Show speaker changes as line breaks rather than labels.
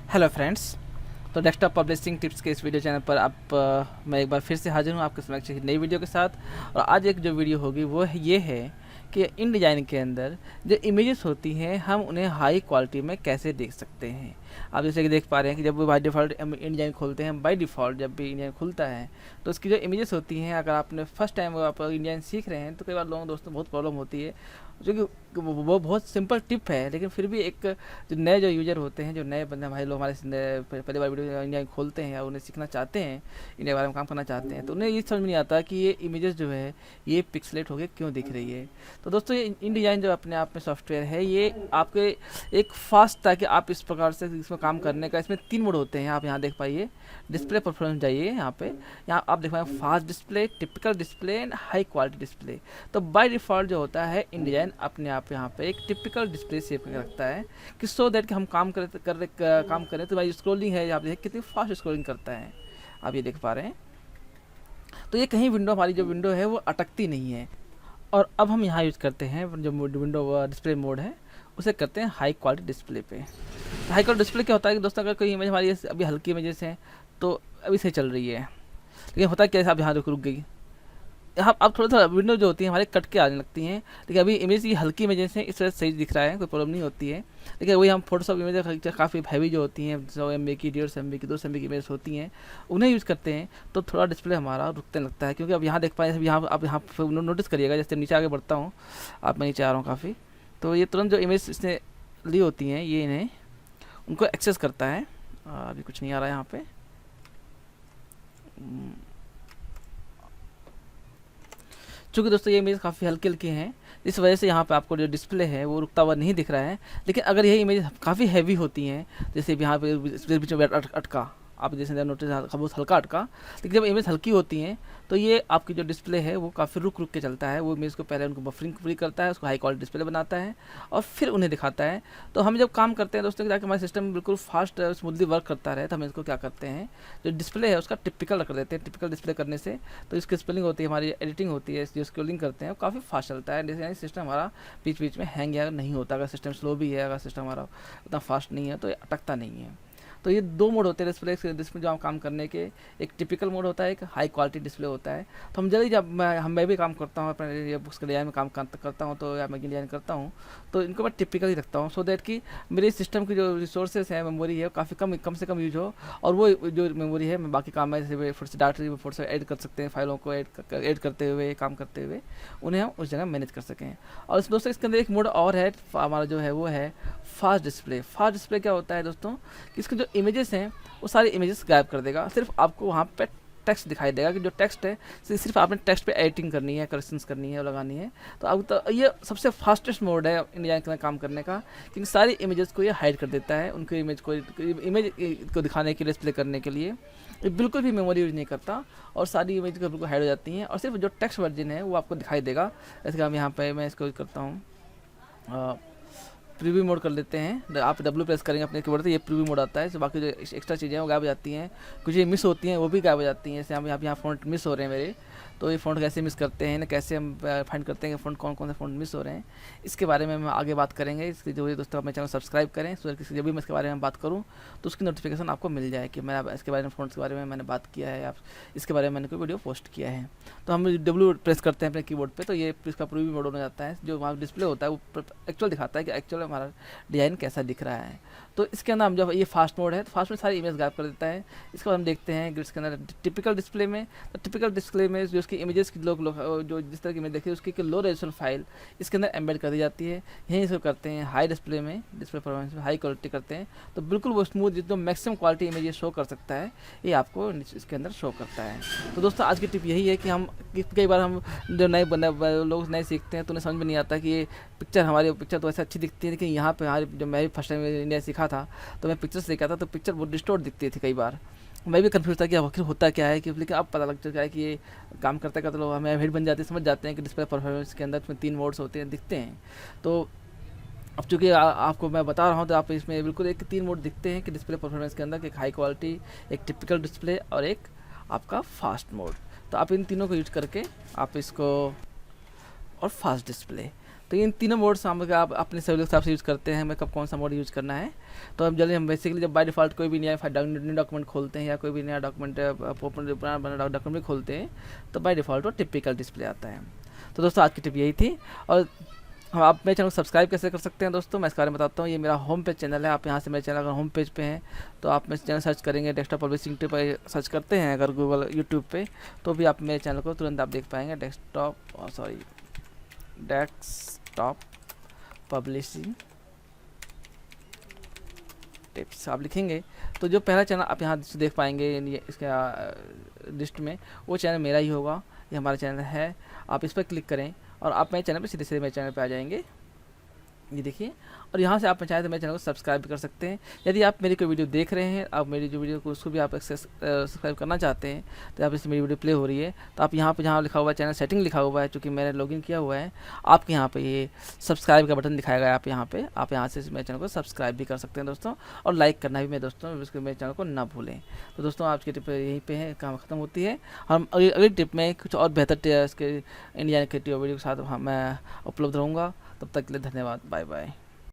Hello friends. तो desktop publishing tips के इस वीडियो चैनल पर मैं एक बार फिर से हाजिर हूँ आपके समक्ष एक नई वीडियो के साथ। और आज एक जो वीडियो होगी वो ये है कि इन डिज़ाइन के अंदर जो इमेजेस होती हैं हम उन्हें हाई क्वालिटी में कैसे देख सकते हैं। आप जैसे कि देख पा रहे हैं कि जब भी बाई डिफ़ॉल्ट इन डिज़ाइन खोलते हैं, बाई डिफ़ॉल्ट जब भी इंडियन खुलता है तो उसकी जो इमेजेस होती हैं, अगर आपने फर्स्ट टाइम आप इंडियन सीख रहे हैं तो कई बार लोगों दोस्तों बहुत प्रॉब्लम होती है, जो कि वो बहुत सिंपल टिप है, लेकिन फिर भी एक जो नए जो यूज़र होते हैं, जो नए बंदे भाई लोग हमारे पहली बार वीडियो इंडिया खोलते हैं या उन्हें सीखना चाहते हैं, इंडिया के बारे में काम करना चाहते हैं, तो उन्हें ये समझ में नहीं आता कि ये इमेजेस जो है ये पिक्सलेट होके क्यों दिख रही है। तो दोस्तों ये इन डिज़ाइन जो अपने आप में सॉफ्टवेयर है, ये आपके एक फास्ट ताकि आप इस प्रकार से इसमें काम करने का, इसमें 3 मोड होते हैं। आप यहाँ देख पाइए, डिस्प्ले परफॉर्मेंस जाइए, यहाँ आप देख पाएंगे fast display, typical display and high quality display. तो बाय डिफ़ॉल्ट जो होता है इन डिज़ाइन अपने आप यहाँ पे एक टिपिकल डिस्प्ले सेव करके रखता है कि सो दैट कि हम काम करें तो भाई स्क्रॉलिंग है, आप देखिए कितनी फास्ट स्क्रॉलिंग करता है, आप ये देख पा रहे हैं। तो ये कहीं विंडो, हमारी जो विंडो है वो अटकती नहीं है। और अब हम यहाँ यूज़ करते हैं जो विंडो डिस्प्ले मोड है, उसे करते हैं हाई क्वालिटी डिस्प्ले पे। हाई क्वालिटी डिस्प्ले क्या होता है कि दोस्तों अगर कोई इमेज हमारी अभी हल्की इमेजेस हैं तो अभी सही चल रही है, लेकिन होता है क्या, आप यहाँ रुक गई, यहाँ अब थोड़ा थोड़ा विंडो जो होती है हमारे कट के आने लगती हैं, लेकिन अभी इमेज ये हल्की इमेजेस हैं इस वजह से सही दिख रहा है, कोई प्रॉब्लम नहीं होती है। लेकिन वही हम फोटोशॉप इमेज काफ़ी हैवी जो होती हैं, 100 MB की, 150 MB की, 200 MB की इमेज होती हैं, उन्हें यूज़ करते हैं तो थोड़ा डिस्प्ले हमारा रुकने लगता है। क्योंकि अब यहाँ देख पाए, यहाँ आप यहाँ नोटिस करिएगा, जैसे नीचे आगे बढ़ता हूँ, आप मैं नीचे आ रहा हूँ काफ़ी, तो ये तुरंत जो इमेज इसने ली होती हैं ये इन्हें उनको एक्सेस करता है। अभी कुछ नहीं आ रहा है यहाँ पे, चूँकि दोस्तों ये इमेज काफ़ी हल्के हल्के हैं, इस वजह से यहाँ पे आपको जो डिस्प्ले है वो रुकता हुआ नहीं दिख रहा है। लेकिन अगर यही इमेज काफ़ी हैवी होती हैं, जैसे यहाँ पे बीच में अटका, आप जैसे नोटिस बहुत हल्का अटका, लेकिन जब इमेज हल्की होती हैं तो ये आपकी जो डिस्प्ले है वो काफ़ी रुक रुक के चलता है। वो इमेज को पहले उनको बफरिंग फ्री करता है, उसको हाई क्वालिटी डिस्प्ले बनाता है और फिर उन्हें दिखाता है। तो हम जब काम करते हैं दोस्तों ताकि हमारा सिस्टम बिल्कुल फास्ट स्मूथली वर्क करता रहे, तो हम इसको क्या करते हैं, जो डिस्प्ले है उसका टिपिकल कर देते हैं। टिपिकल डिस्प्ले करने से तो इसकी स्पेलिंग होती है, हमारी एडिटिंग होती है, जो स्क्रॉलिंग करते हैं वो काफ़ी फास्ट चलता है। जैसे सिस्टम हमारा बीच बीच में हैंग या नहीं होता। अगर सिस्टम स्लो भी है, अगर सिस्टम हमारा उतना फास्ट नहीं है तो ये अटकता नहीं है। तो ये 2 मोड होते हैं डिस्प्ले जो हम काम करने के, एक टिपिकल मोड होता है, एक हाई क्वालिटी डिस्प्ले होता है। तो हम जल्दी जब मैं भी काम करता हूँ अपने ये बुक्स के डिज़ाइन में काम करता हूँ, तो या मैं डिज़ाइन करता हूँ तो इनको मैं टिपिकल ही रखता हूँ, सो दैट कि मेरे सिस्टम की जो रिसोर्सेज है, मेमोरी है, काफ़ी कम से कम यूज हो, और वो जो मेमोरी है मैं बाकी काम में जैसे फोटो से डाटा फोटो से ऐड कर सकते हैं, फाइलों को ऐड करते हुए, काम करते हुए उन्हें हम उस जगह मैनेज कर सकें। और दोस्तों इसके अंदर एक मोड और है हमारा, जो है वो है फास्ट डिस्प्ले। फास्ट डिस्प्ले क्या होता है दोस्तों कि इसके जो इमेजेस हैं वो सारे इमेजेस गायब कर देगा, सिर्फ आपको वहाँ पे टेक्स्ट दिखाई देगा कि जो टेक्स्ट है सिर्फ आपने टेक्स्ट पे एडिटिंग करनी है, करेक्शंस करनी है और लगानी है। तो अब तो ये सबसे फास्टेस्ट मोड है इंडिया के काम करने का, क्योंकि सारी इमेजेस को ये हाइड कर देता है, उनके इमेज को दिखाने के लिए, डिस्प्ले करने के लिए ये बिल्कुल भी मेमोरी यूज नहीं करता, और सारी इमेज को बिल्कुल हाइड हो जाती हैं, और सिर्फ जो टेक्स्ट वर्जन है वो आपको दिखाई देगा। जैसे कि हम यहाँ पे मैं इसको करता हूँ, प्रीव्यू मोड कर लेते हैं। आप W प्रेस करेंगे अपने कीबोर्ड से, ये प्रीव्यू मोड आता है। तो बाकी जो एक्स्ट्रा चीज़ें हैं वो गायब हो जाती हैं, कुछ ये मिस होती हैं वो भी गायब हो जाती हैं। जैसे हम यहाँ फ़ॉन्ट मिस हो रहे हैं मेरे, तो ये फ़ॉन्ट कैसे मिस करते हैं, कैसे हम फाइंड करते हैं कि फ़ॉन्ट कौन कौन से फ़ॉन्ट मिस हो रहे हैं, इसके बारे में हम आगे बात करेंगे। इसके जो दोस्तों अपने चैनल सब्सक्राइब करें, सो जब भी मैं इसके बारे में बात करूँ तो उसकी नोटिफिकेशन आपको मिल जाए कि मैं इसके बारे में, फ़ॉन्ट्स के बारे में मैंने बात किया है, आप इसके बारे में मैंने कोई वीडियो पोस्ट किया है। तो हम W प्रेस करते हैं अपने कीबोर्ड पे, तो ये इसका प्रीव्यू मोड हो जाता है। जो वहाँ डिस्प्ले होता है वो एक्चुअल दिखाता है कि एक्चुअल हमारा डिज़ाइन कैसा दिख रहा है। तो इसके अंदर हम जब ये फास्ट मोड है तो फास्ट में सारी इमेज गायब कर देता है। इसके बाद हम देखते हैं कि इसके अंदर टिपिकल डिस्प्ले में, तो टिपिकल डिस्प्ले में जो उसकी इमेजेस की लोग जो जिस तरह की इमेज देखिए उसकी लो रेजोल्यूशन फाइल इसके अंदर एम्बेड कर दी जाती है। यहीं इसको करते हैं हाई डिस्प्ले में, डिस्प्ले परफॉर्मेंस में हाई क्वालिटी करते हैं, तो बिल्कुल वो स्मूथ जितना मैक्सिमम क्वालिटी इमेज शो कर सकता है ये आपको इसके अंदर शो करता है। तो दोस्तों आज की टिप यही है कि हम कई बार हम जो नए लोग नए सीखते हैं तो उन्हें समझ में नहीं आता कि ये हमारी पिक्चर तो ऐसे अच्छी दिखती है, लेकिन यहाँ पे हमारे जब मैं भी फर्स्ट टाइम इंडिया सीखा था तो मैं पिक्चर से देखा था, तो पिक्चर बहुत डिस्टोर्ट दिखती थी। कई बार मैं भी कंफ्यूज था कि आखिर होता क्या है, कि लेकिन अब पता लग चुका है कि ये काम करते करते लोग हमें हेड बन जाते हैं, समझ जाते हैं कि डिस्प्ले परफॉर्मेंस के अंदर 3 मोड्स होते हैं, दिखते हैं। तो अब चूँकि आपको मैं बता रहा हूँ तो आप इसमें बिल्कुल एक 3 मोड दिखते हैं कि डिस्प्ले परफॉर्मेंस के अंदर, एक हाई क्वालिटी, एक टिपिकल डिस्प्ले और एक आपका फास्ट मोड। तो आप इन तीनों को यूज करके आप इसको, और फास्ट डिस्प्ले, तो इन तीनों मोड्स आप अपने सहूलियत के हिसाब से यूज़ करते हैं, हमें कब कौन सा मोड यूज़ करना है। तो हम जल्दी हम बेसिकली जब बाय डिफ़ॉल्ट कोई भी नया डॉक्यूमेंट खोलते हैं या कोई भी नया डॉक्यूमेंट बना डॉक्यूमेंट खोलते हैं, तो बाय डिफ़ॉल्ट वो टिपिकल डिस्प्ले आता है। तो दोस्तों आज की टिप यही थी। और हम आप मेरे चैनल को सब्सक्राइब कैसे कर सकते हैं दोस्तों, मैं इसके बारे में बताता हूँ। ये मेरा होम पेज चैनल है। आप यहाँ से मेरे चैनल अगर होम पेज पे हैं तो आप मेरे चैनल सर्च करेंगे, डेस्कटॉप पब्लिशिंग टिप सर्च करते हैं अगर गूगल यूट्यूब पे, तो भी आप मेरे चैनल को तुरंत आप देख पाएंगे। डेस्कटॉप पब्लिशिंग टिप्स आप लिखेंगे तो जो पहला चैनल आप यहाँ देख पाएंगे इसका लिस्ट में, वो चैनल मेरा ही होगा। ये हमारा चैनल है। आप इस पर क्लिक करें और आप मेरे चैनल पे सीधे सीधे मेरे चैनल पे आ जाएंगे। ये देखिए, और यहाँ से आप चाहें तो मेरे चैनल को सब्सक्राइब भी कर सकते हैं। यदि आप मेरी कोई वीडियो देख रहे हैं, आप मेरी जो वीडियो को उसको भी आप सब्सक्राइब करना चाहते हैं, तो आप इसमें मेरी वीडियो प्ले हो रही है तो आप यहाँ पे जहाँ लिखा हुआ है चैनल सेटिंग लिखा हुआ है, चूँकि मैंने लॉगिन किया हुआ है, आपके यहाँ पे ये सब्सक्राइब का बटन दिखाएगा। आप यहाँ से मेरे चैनल को सब्सक्राइब भी कर सकते हैं दोस्तों, और लाइक करना भी मेरे दोस्तों उसके मेरे चैनल को ना भूलें। तो दोस्तों आज की टिप यहीं पे है, काम खत्म होती है। हम अगली टिप में कुछ और बेहतर इसके इंडिया के वीडियो के साथ मैं उपलब्ध रहूँगा। तब तक के लिए धन्यवाद, बाय बाय।